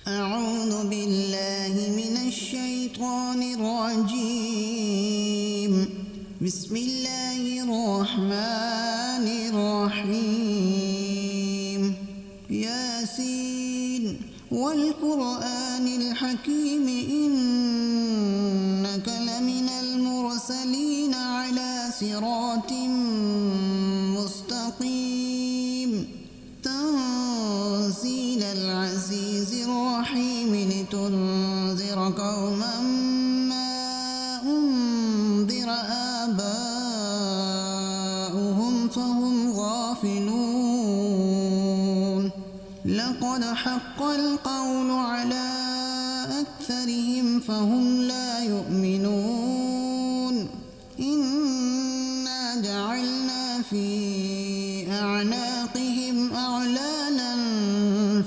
أعوذ بالله من الشيطان الرجيم. بسم الله الرحمن الرحيم. ياسين والقرآن الحكيم إنك لمن المرسلين على صراط مستقيم. تنزيل العزيز الرحيم لتنذر قوما ما أنذر آباؤهم فهم غافلون. لقد حق القول على أكثرهم فهم لا يؤمنون. إنا جعلنا في أعناقهم أغلالا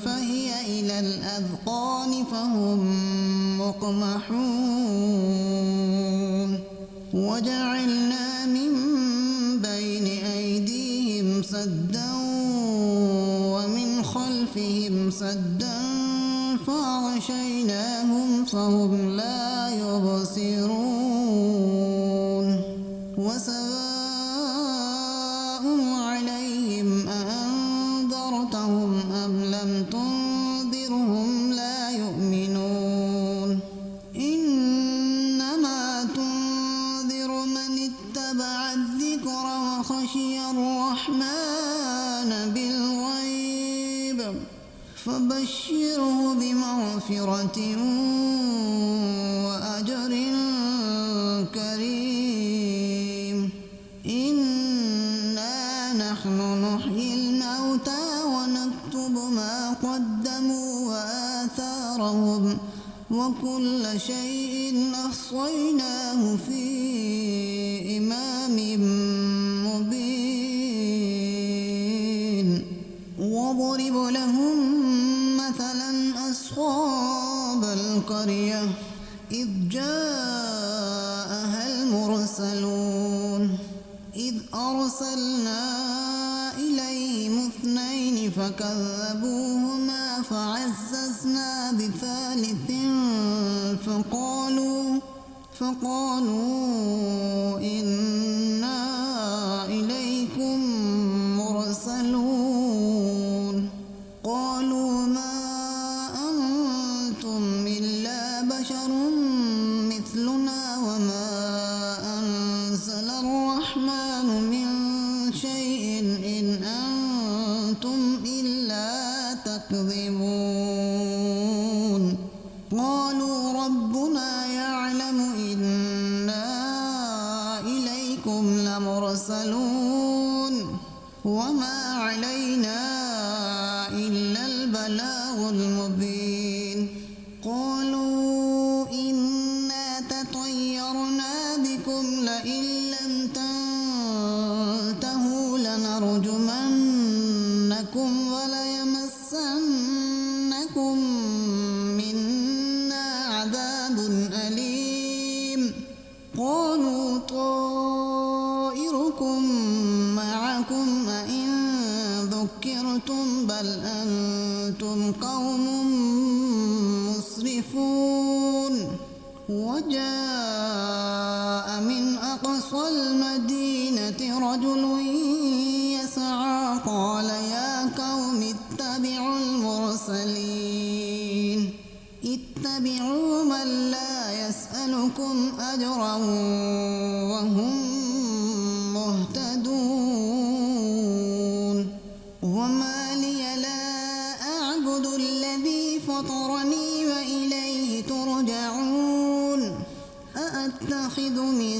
فهي إلى الأذقان فهم مقمحون. وجعلنا من بين أيديهم سدا ومن خلفهم سدا فأغشيناهم فهم لا يبصرون. وسواء عليهم أأنذرتهم أم لم تنذرهم لا يؤمنون. إنما تنذر من اتبع الذكر وخشي الرحمن بالغيب فبشره بمغفرة وأجر كريم. إنا نحن نحيي الموتى ونكتب ما قدموا وآثارهم وكل شيء أحصيناه في إمام مبين. واضرب لهم مثلا أصحاب القرية إذ جاءها المرسلون إذ أرسلنا إليهم اثنين فكذبوهما فعززنا بثالث فقالوا إنا إليكم مرسلون. قالوا ما أنتم إلا بشر مثلنا وما أنزل الرحمن من شيء إن أنتم إلا تكذبون. قالوا ربنا يعلم إنا إليكم لمرسلون وما علينا إلا البلاغ المبين. قالوا إنا تطيرنا بكم لئن لم تنتهوا لنرجمنكم وليمسنكم منا عذاب أليم. قالوا طائركم معكم أئن ذكرتم بل أنتم قوم مسرفون. وجاء من أقصى المدينة رجل يسعى قال يا قوم اتبعوا المرسلين اتبعوا من لا يسألكم أجرا وهم مهتدون. وما لي لا أعبد الذي فطرني وإليه ترجعون. أأتخذ من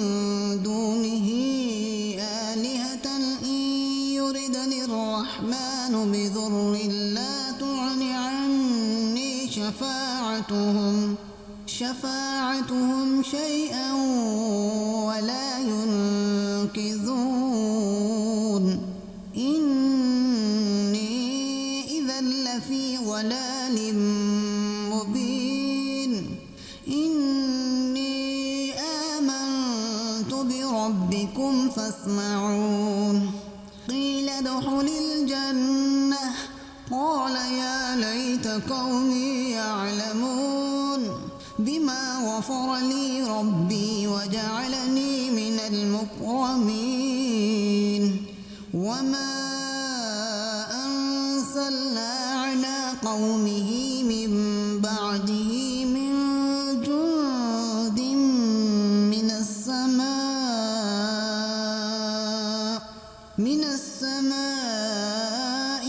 دونه آلهة إن يردني الرحمن بضر لا تغن عني شفاعتهم شيئا ولا ينقذون. إني إذا لفي ضلال مبين. إني آمنت بربكم فاسمعون. قيل ادخل الجنة قال يا ليت قومي يعلمون. غفر لي ربي وجعلني من المكرمين وما أرسلنا على قومه من بعده من جند من السماء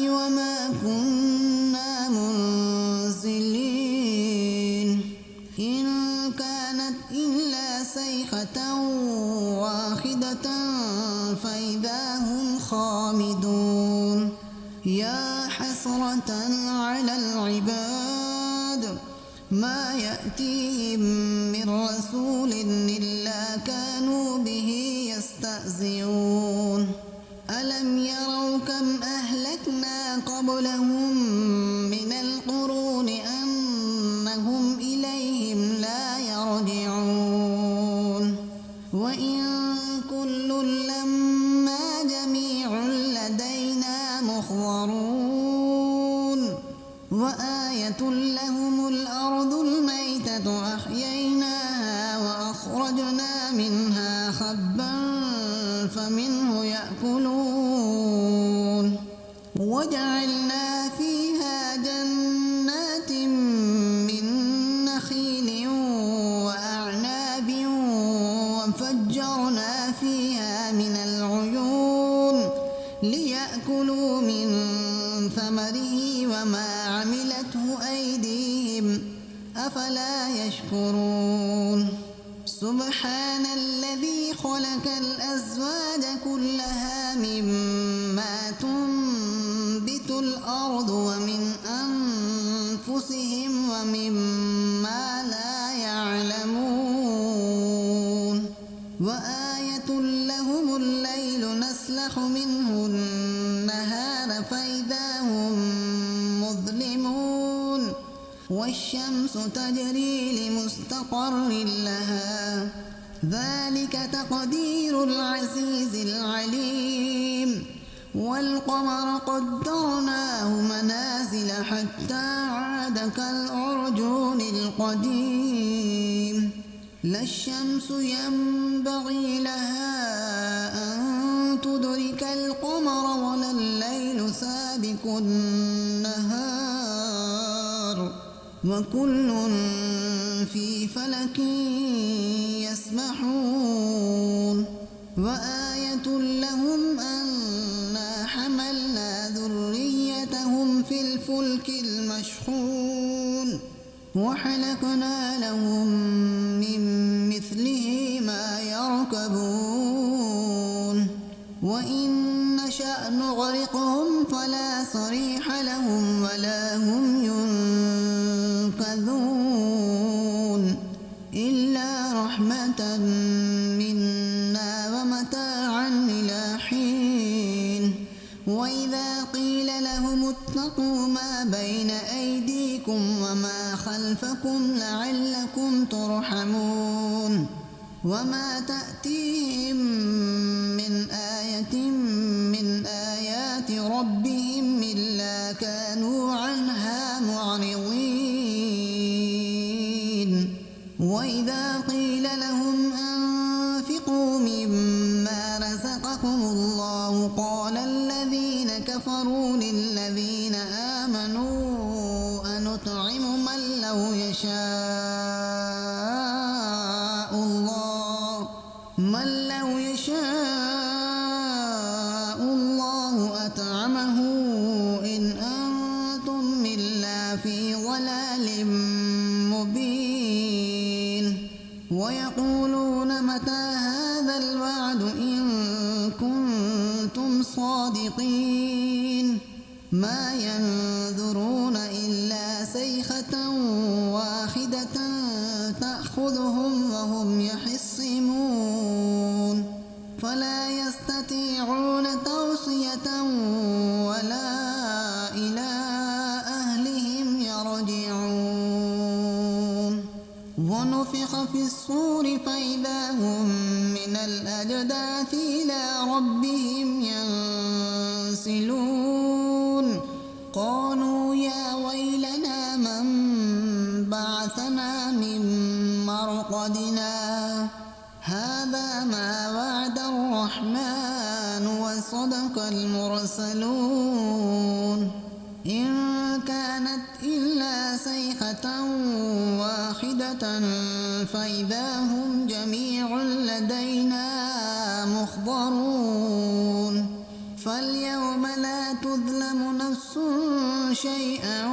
وما كنا منزلين إن كانت إلا صيحة واحدة فإذا هم خامدون يا حسرة على العباد ما يأتيهم من رسول إلا كانوا به يستهزئون ألم يروا كم أهلكنا قبلهم من القرون أنهم إليهم لا يرجعون وإن كل لما جميع لدينا محضرون وآية لهم الأرض الميتة أحييناها وأخرجنا منها حبا فمنه يأكلون وجعلنا فيها جنات من نخيل وأعناب وفجرنا فيها من العيون ليأكلوا من ثمره وما عملته أيديهم أفلا يشكرون سبحان الذي خلق الأزواج كلها مما تنبت الأرض ومن أنفسهم ومما لا يعلمون وآية لهم الليل نسلخ منه النهار فإذا هم مظلمون والشمس تجري لمستقر لها ذلك تقدير العزيز العليم والقمر قدرناه منازل حتى عاد كالعرجون القديم لا الشمس ينبغي لها أن تدرك القمر ولا الليل سابق النهار وكل في فلك يسبحون وآية لهم أنا حملنا ذريتهم في الفلك المشحون وخلقنا لهم من مثله ما يركبون وإن نشأ نغرقهم فلا صريح لهم ولا هم ينقذون إلا رحمة منا ومتاعا إلى حين وإذا قيل لهم اتقوا ما بين أيديكم وما خلفكم لعلكم ترحمون وما تأتيهم من آية من آيات ربهم إلا كانوا عنها معرضين وإذا قيل لهم أنفقوا مما رزقكم الله قال الذين كفروا للذين آمنوا أنطعم من لو يشاء الله أطعمه إن أنتم إلا في ضلال مبين ويقولون متى هذا الوعد إن كنتم صادقين ما ينظرون إلا صيحة واحدة تأخذهم وهم يخصمون فلا يستطيعون توصية ولا إلى أهلهم يرجعون ونفخ في الصور فإذا هم من الأجداث إلى ربهم ينسلون قالوا يا ويلنا من بعثنا من مرقدنا هذا ما وعد الرحمن وصدق المرسلون إن كانت إلا صيحة واحدة فإذا هم جميع لدينا محضرون فاليوم لا تظلم نفس شيئا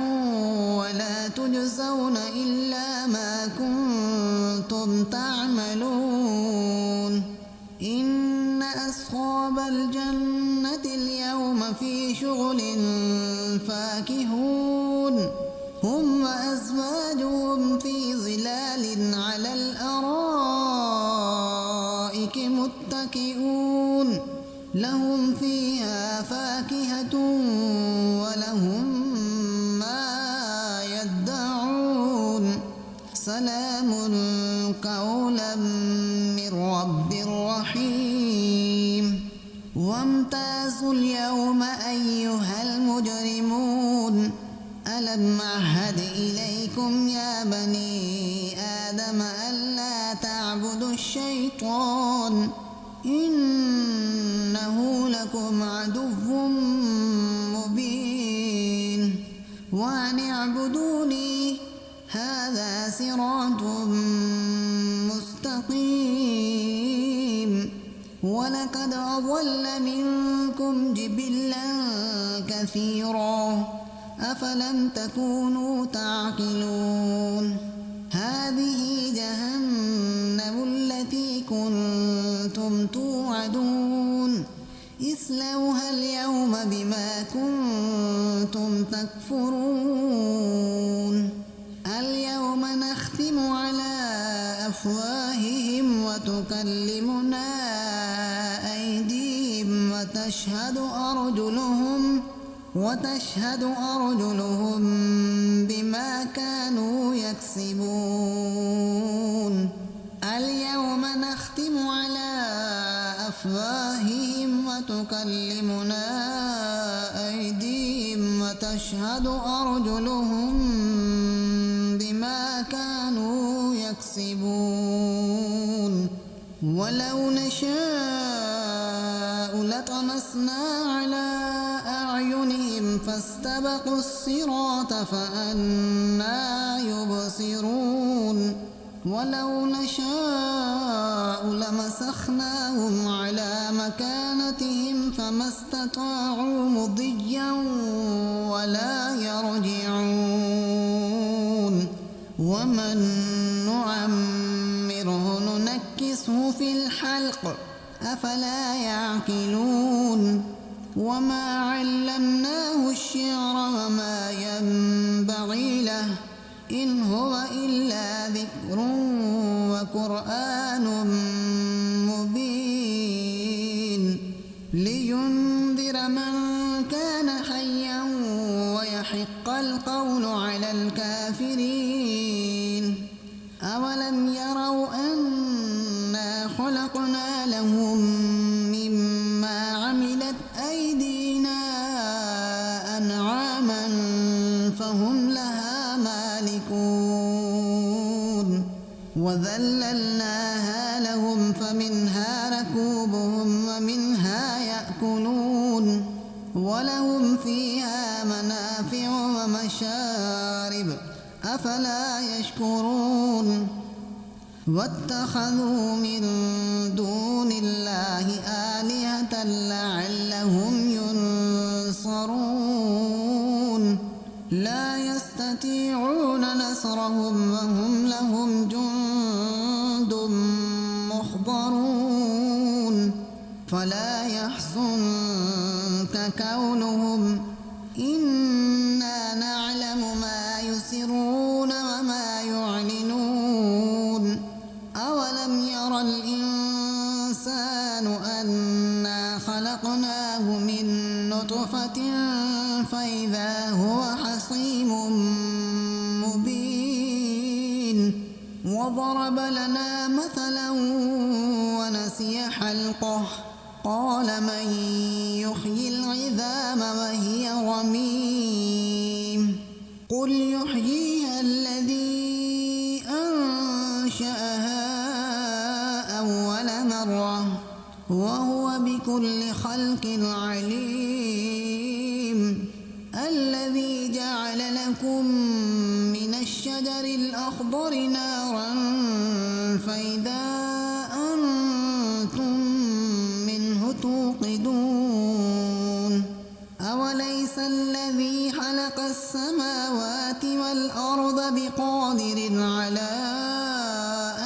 ولا تجزون إلا ما كنتم تعملون إن أصحاب الجنة اليوم في شغل فاكهون هم وأزواجهم في ظلال على الأرائك متكئون لهم فيها فاكهة ولهم ما يدعون سلام قولا من رب رحيم وامتازوا اليوم أيها المجرمون ألم أعهد إليكم يا بني آدم ألا تعبدوا الشيطان إنه لكم عدو مبين وأن اعبدوني هذا صراط مستقيم ولقد أضل منكم جبلا كثيرا أفلم تكونوا تعقلون هذه جهنم التي كنتم توعدون اصلوها اليوم بما كنتم تكفرون اليوم نختم على أفواههم وتكلمنا أيديهم وتشهد أرجلهم بما كانوا يكسبون اليوم نختم على أفواههم وتكلمنا أيديهم وتشهد أرجلهم بما كانوا يكسبون ولو نشاء لطمسنا على أعينهم فاستبقوا الصراط فأنى يبصرون ولو نشاء لمسخناهم على مكانتهم فما استطاعوا مضيا ولا يرجعون ومن نعمره ننكسه في الحلق أفلا يعقلون وما علمناه الشعر وما ينبغي له إن هو إلا ذكر وقرآن مبين لينذر من كان حيا ويحق القول على الكافرين أولم يروا أنا خلقنا لهم مما عملت أيدينا أنعاما فهم لها مالكون وذللناها لهم فمنها ركوبهم ومنها يأكلون ولهم فيها منافع ومشارب أفلا يشكرون واتخذوا من دون الله آلهة لعلهم ينصرون لا يستطيعون نصرهم وهم لهم جند محضرون فلا يحزنك قولهم إنا نعلم ما يسرون وما يعلنون أولم ير الإنسان أنا خلقناه من نطفة فإذا هو خصيم مبين وضرب لنا مثلا ونسي خلقه قال من يحيي العظام وهي رميم قل يحييها الذي أنشأها وهو بكل خلق عليم. الذي جعل لكم من الشجر الأخضر نارا فإذا أنتم منه توقدون. أوليس الذي خلق السماوات والأرض بقادر على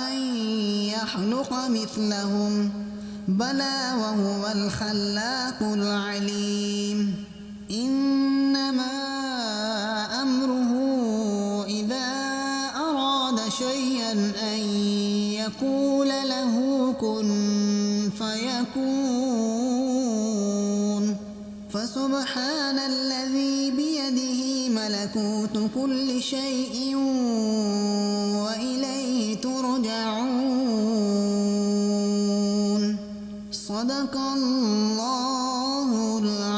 أن يخلق مثلهم؟ بلى وهو الخلاق العليم. إنما أمره إذا أراد شيئا أن يقول له كن فيكون. فسبحان الذي بيده ملكوت كل شيء وإليه ترجعون. صدق الله العظيم.